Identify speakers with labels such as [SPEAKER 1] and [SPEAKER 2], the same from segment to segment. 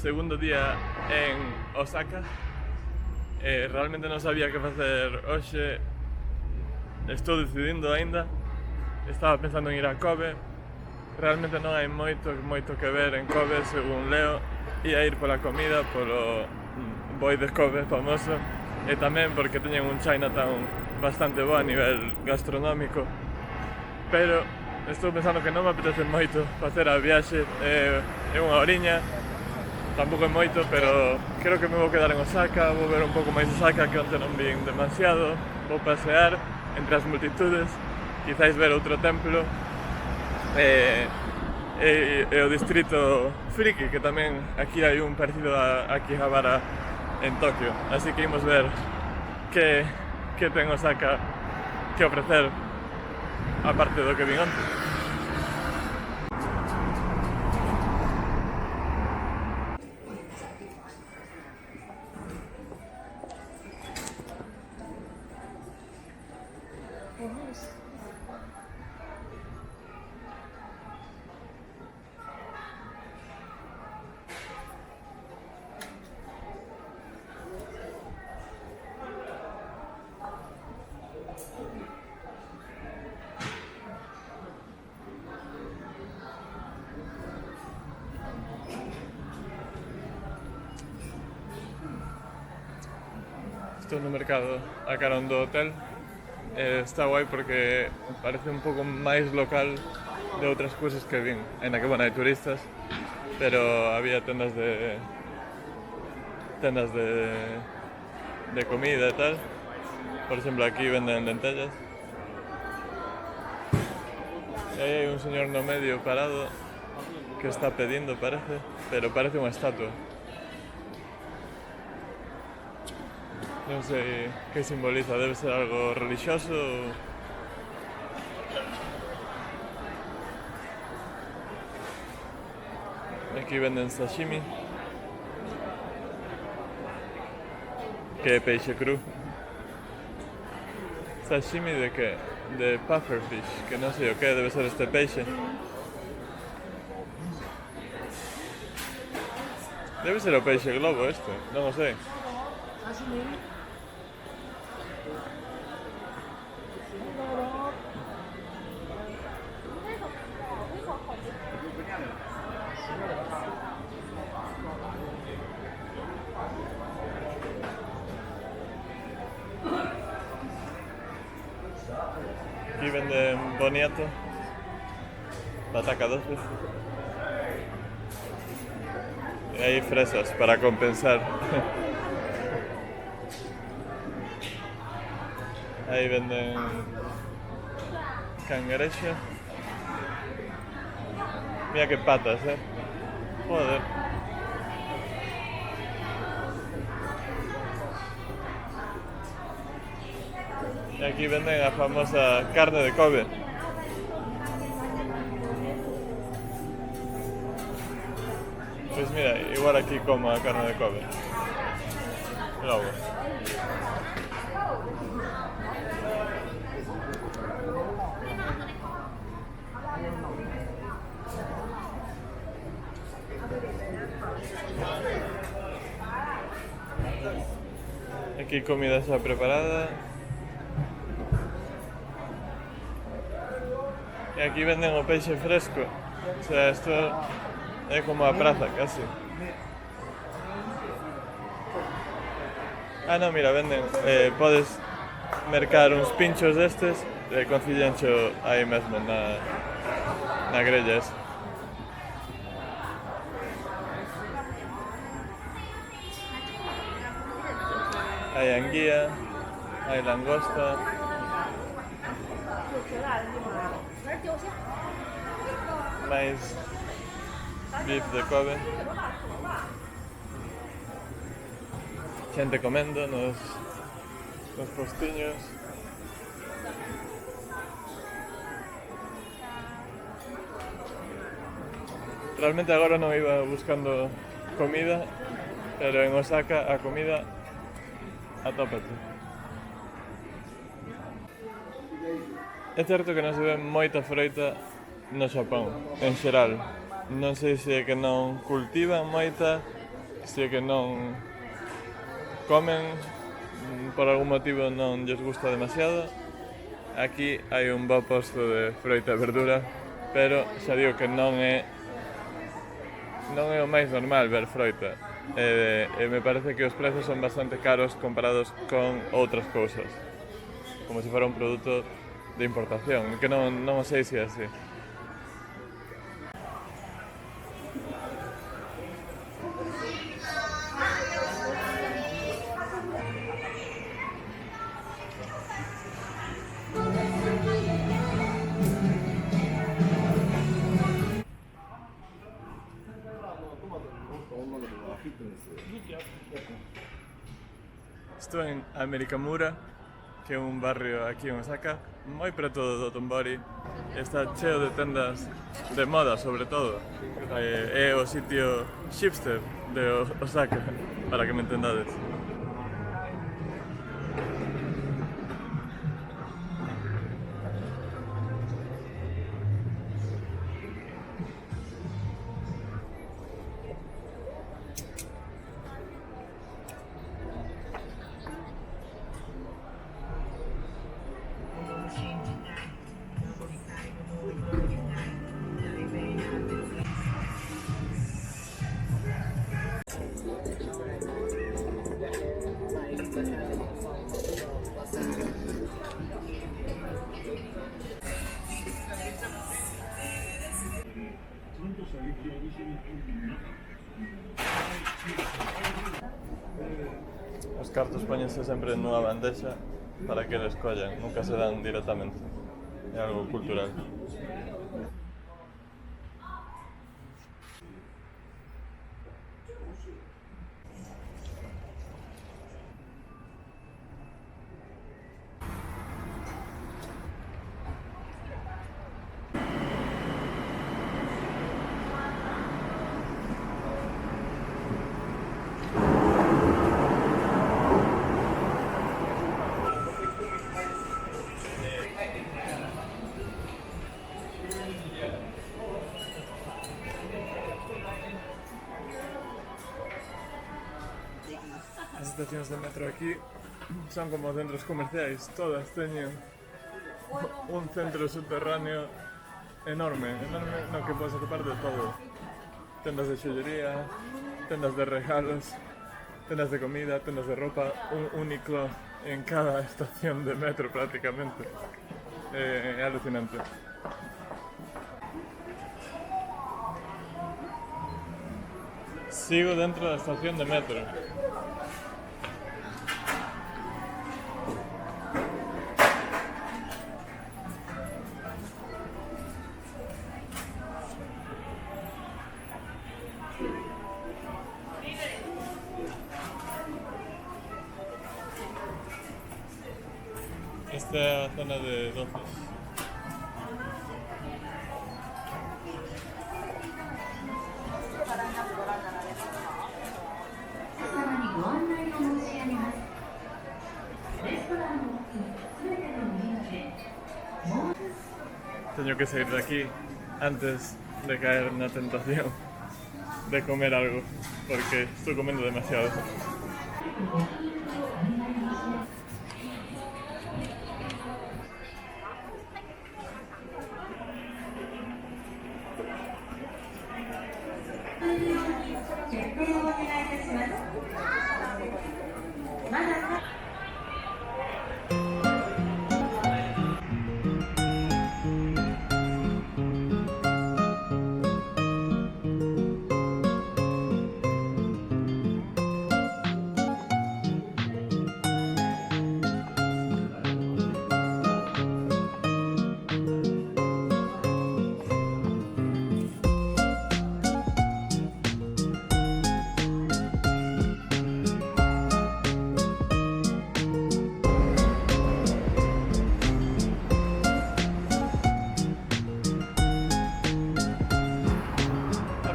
[SPEAKER 1] segundo día en Osaka. Realmente non sabía que facer hoxe. Estou decidindo aínda. Estaba pensando en ir a Kobe. Realmente non hai moito que ver en Kobe, según leo. Ia ir pola comida, polo Boy de Kobe famoso. E tamén porque teñen un Chinatown bastante bo a nivel gastronómico. Pero estou pensando que non me apetece moito facer a viaxe. É unha horiña. Tampouco é moito, pero creo que me vou quedar en Osaka. Vou ver un pouco máis Osaka, que onte non vin demasiado. Vou pasear entre as multitudes, quizáis ver outro templo e o distrito Friki, que tamén aquí hai un parecido a Akihabara en Tokio. Así que imos ver que ten Osaka que ofrecer aparte do que vin onte. Estou no mercado a carón do hotel. Está guai porque parece un pouco máis local de outras cousas que vin. Ainda que, bueno, hai turistas, pero había tendas de comida e tal. Por exemplo, aquí venden lentellas. E aí hai un señor no medio parado que está pedindo, parece, pero parece unha estatua. Non sei que simboliza, debe ser algo religioso ou... Aquí venden sashimi, que é peixe cru. Sashimi de que? De pufferfish, que non sei o que, debe ser este peixe. Debe ser o peixe globo este, non o sei. Aquí venden boniato, pataca doce. E hai fresas para compensar. Aí venden cangrexo. Mira que patas, Joder. E aquí venden a famosa carne de Kobe. Pois mira, igual aquí como a carne de Kobe. Logo. Aquí comida xa preparada. E aquí venden o peixe fresco. O sea, isto é como a praza, casi. Ah, non, mira, venden. Podes mercar uns pinchos destes e concillancho aí mesmo na grella esa. Hai anguía, hai langosta. Mais beef de Kobe. Xente comendo nos postiños. Realmente agora non iba buscando comida, pero en Osaka a comida atópate. É certo que non se ve moita froita no Xapón, en xeral. Non sei se é que non cultivan moita si é que non comen, por algún motivo non lles gusta demasiado. Aquí hai un bo posto de froita e verdura, pero xa digo que non é o máis normal ver froita. E me parece que os prezos son bastante caros comparados con outras cousas, como se fora un produto de importación, que non o sei se é así. Estou en Amerikamura, que é un barrio aquí en Osaka, moi preto do Dotonbori. Está cheo de tendas de moda, sobre todo. É o sitio hipster de Osaka, para que me entendades. Os cartos póñense sempre nunha bandexa para que les collan, nunca se dan directamente. É algo cultural. As estacións de metro aquí son como centros comerciais, todas teñen un centro subterráneo enorme no que podes ocupar de todo. Tendas de xollería, tendas de regalos, tendas de comida, tendas de ropa, un único en cada estación de metro prácticamente. É alucinante. Sigo dentro da estación de metro. Esta é a zona de doces. Teño que sair de aquí antes de caer na tentación de comer algo, porque estou comendo demasiado.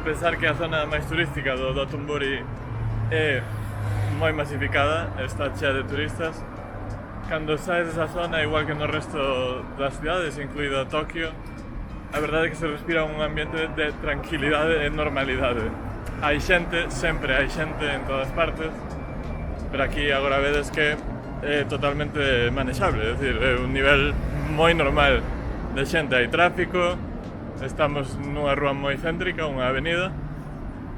[SPEAKER 1] Pensar que a zona máis turística do Dotonbori é moi masificada, está chea de turistas. Cando saes desa zona, igual que no resto das cidades, incluído Tokio, a verdade é que se respira un ambiente de tranquilidade e normalidade. hai xente, sempre hai xente en todas partes, pero aquí agora vedes que é totalmente manexable, é dicir, é un nivel moi normal de xente, hai tráfico, estamos nunha rúa moi céntrica, unha avenida,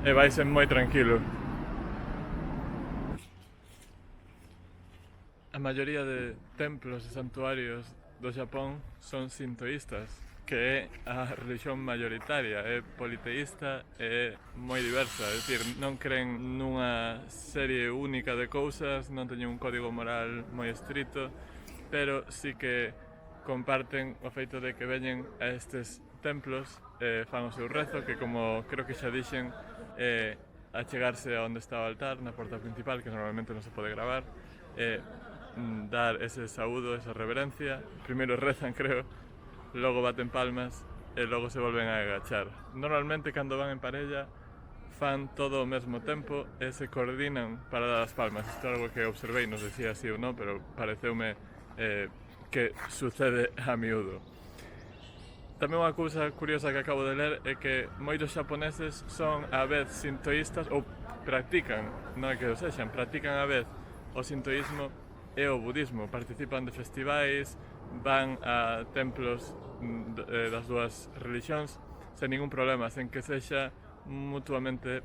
[SPEAKER 1] e vaise moi tranquilo. A maioría de templos e santuarios do Xapón son sintoístas, que é a religión maioritaria, é politeísta e é moi diversa, é dicir, non creen nunha serie única de cousas, non teñen un código moral moi estrito, pero sí que comparten o feito de que veñen a estes templos e fan o seu rezo, que como creo que xa dixen, achegarse a onde está o altar, na porta principal, que normalmente non se pode gravar, dar ese saúdo, esa reverencia. Primeiro rezan, creo, logo baten palmas e logo se volven a agachar. Normalmente, cando van en parella, fan todo ao mesmo tempo e se coordinan para dar as palmas. Isto é algo que observei, non sei se así ou non, pero pareceume que sucede a miúdo. Tamén unha cousa curiosa que acabo de ler é que moitos xaponeses son a vez sintoístas ou practican, non é que o sexan, practican a vez o sintoísmo e o budismo, participan de festivais, van a templos das dúas religións sen ningún problema, sen que sexa mutuamente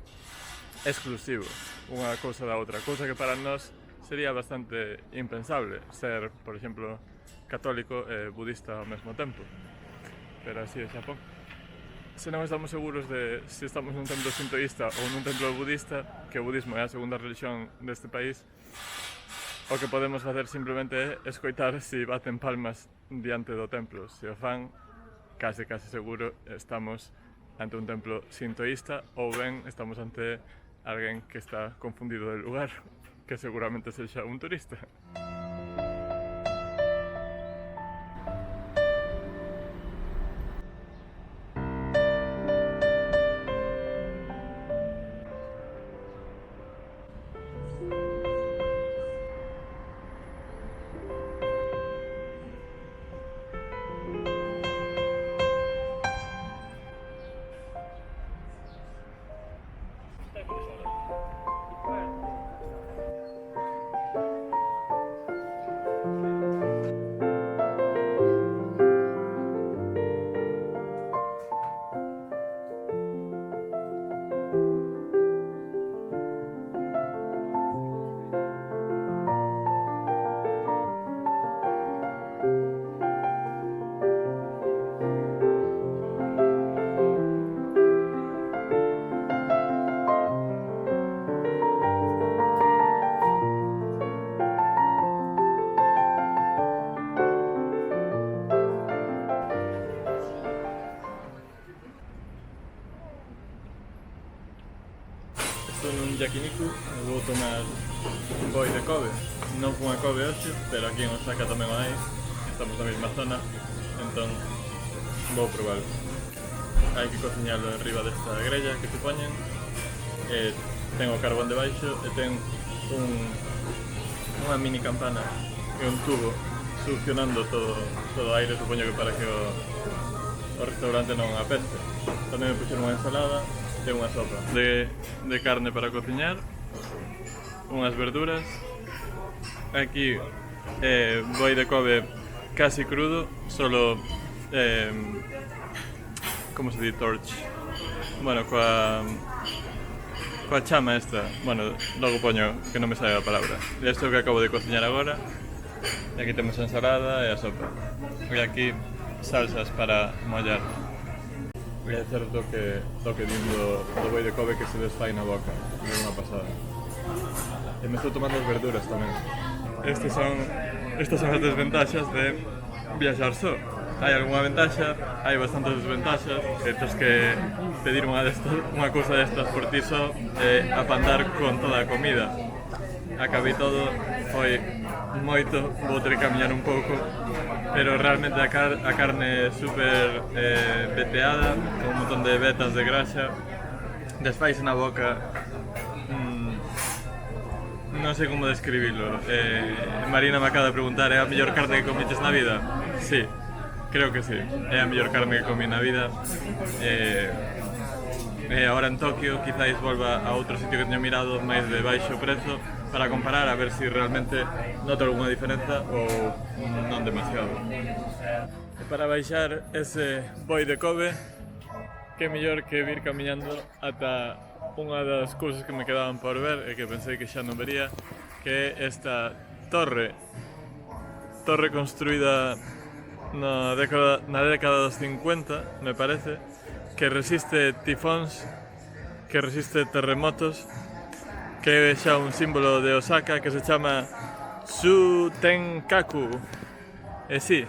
[SPEAKER 1] exclusivo unha cousa da outra, cousa que para nós sería bastante impensable ser, por exemplo, católico e budista ao mesmo tempo, pero así é Xapón. Se non estamos seguros de se estamos nun templo sintoísta ou nun templo budista, que o budismo é a segunda religión deste país, o que podemos facer simplemente é escoitar se baten palmas diante do templo. Se o fan, case seguro estamos ante un templo sintoísta ou ben estamos ante alguén que está confundido del lugar, que seguramente sexa un turista. Estou nun yakiniku e vou tomar un boi de Kobe. Non fun a Kobe hoxe, pero aquí en Osaka tamén o hai. Estamos na mesma zona, entón vou probar. Hai que cociñalo en riba desta grella que te poñen. Ten o carbón debaixo e ten unha mini campana e un tubo succionando todo o aire, supoño que para que o restaurante non apeste. Tamén me puxeron unha ensalada e unha sopa de carne para cociñar, unhas verduras. Aquí boi de Kobe casi crudo, solo como se di, torch, bueno, coa chama esta, bueno, logo poño que non me sabe a palabra. E isto que acabo de cociñar agora, e aquí temos a ensalada e a sopa, e aquí salsas para mollar. E é certo que din do boi de Kobe que se desfai na boca, é unha pasada. E me estou tomando as verduras tamén. Estas son as desventaxas de viaxar só. Hai algunha ventaxa, hai bastantes desventaxas, e tens que pedir unha cousa destas por ti só e apandar con toda a comida. Acabei todo, foi moito, vou ter que camiñar un pouco, pero realmente a carne é super veteada, con un montón de vetas de graxa, desfaise na boca, non sei como describilo. Marina me acaba de preguntar, é a mellor carne que comiches na vida? Sí, creo que sí, é a mellor carne que comí na vida. E agora en Tokio quizáis volva a outro sitio que teño mirado máis de baixo prezo para comparar a ver se realmente noto algunha diferenza ou non demasiado. E para baixar ese boi de Kobe, que mellor que vir camiñando ata unha das cousas que me quedaban por ver e que pensei que xa non vería, que é esta torre construída na década dos 50, me parece, que resiste tifóns, que resiste terremotos, que é xa un símbolo de Osaka que se chama Tsutenkaku. E si,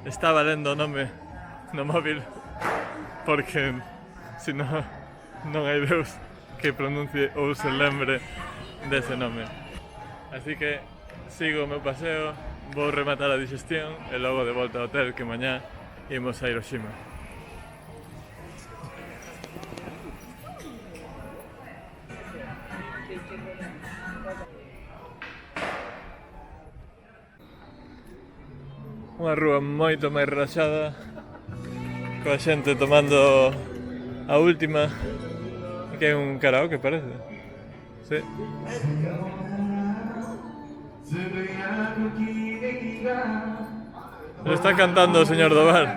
[SPEAKER 1] estaba lendo o nome no móvil porque se non hai Deus que pronuncie ou se lembre dese nome. Así que sigo o meu paseo, vou rematar a digestión e logo de volta ao hotel que mañá imos a Hiroshima. Unha rúa moito máis relaxada, coa xente tomando a última, que é un karaoke parece. Sí. Está cantando o señor do bar.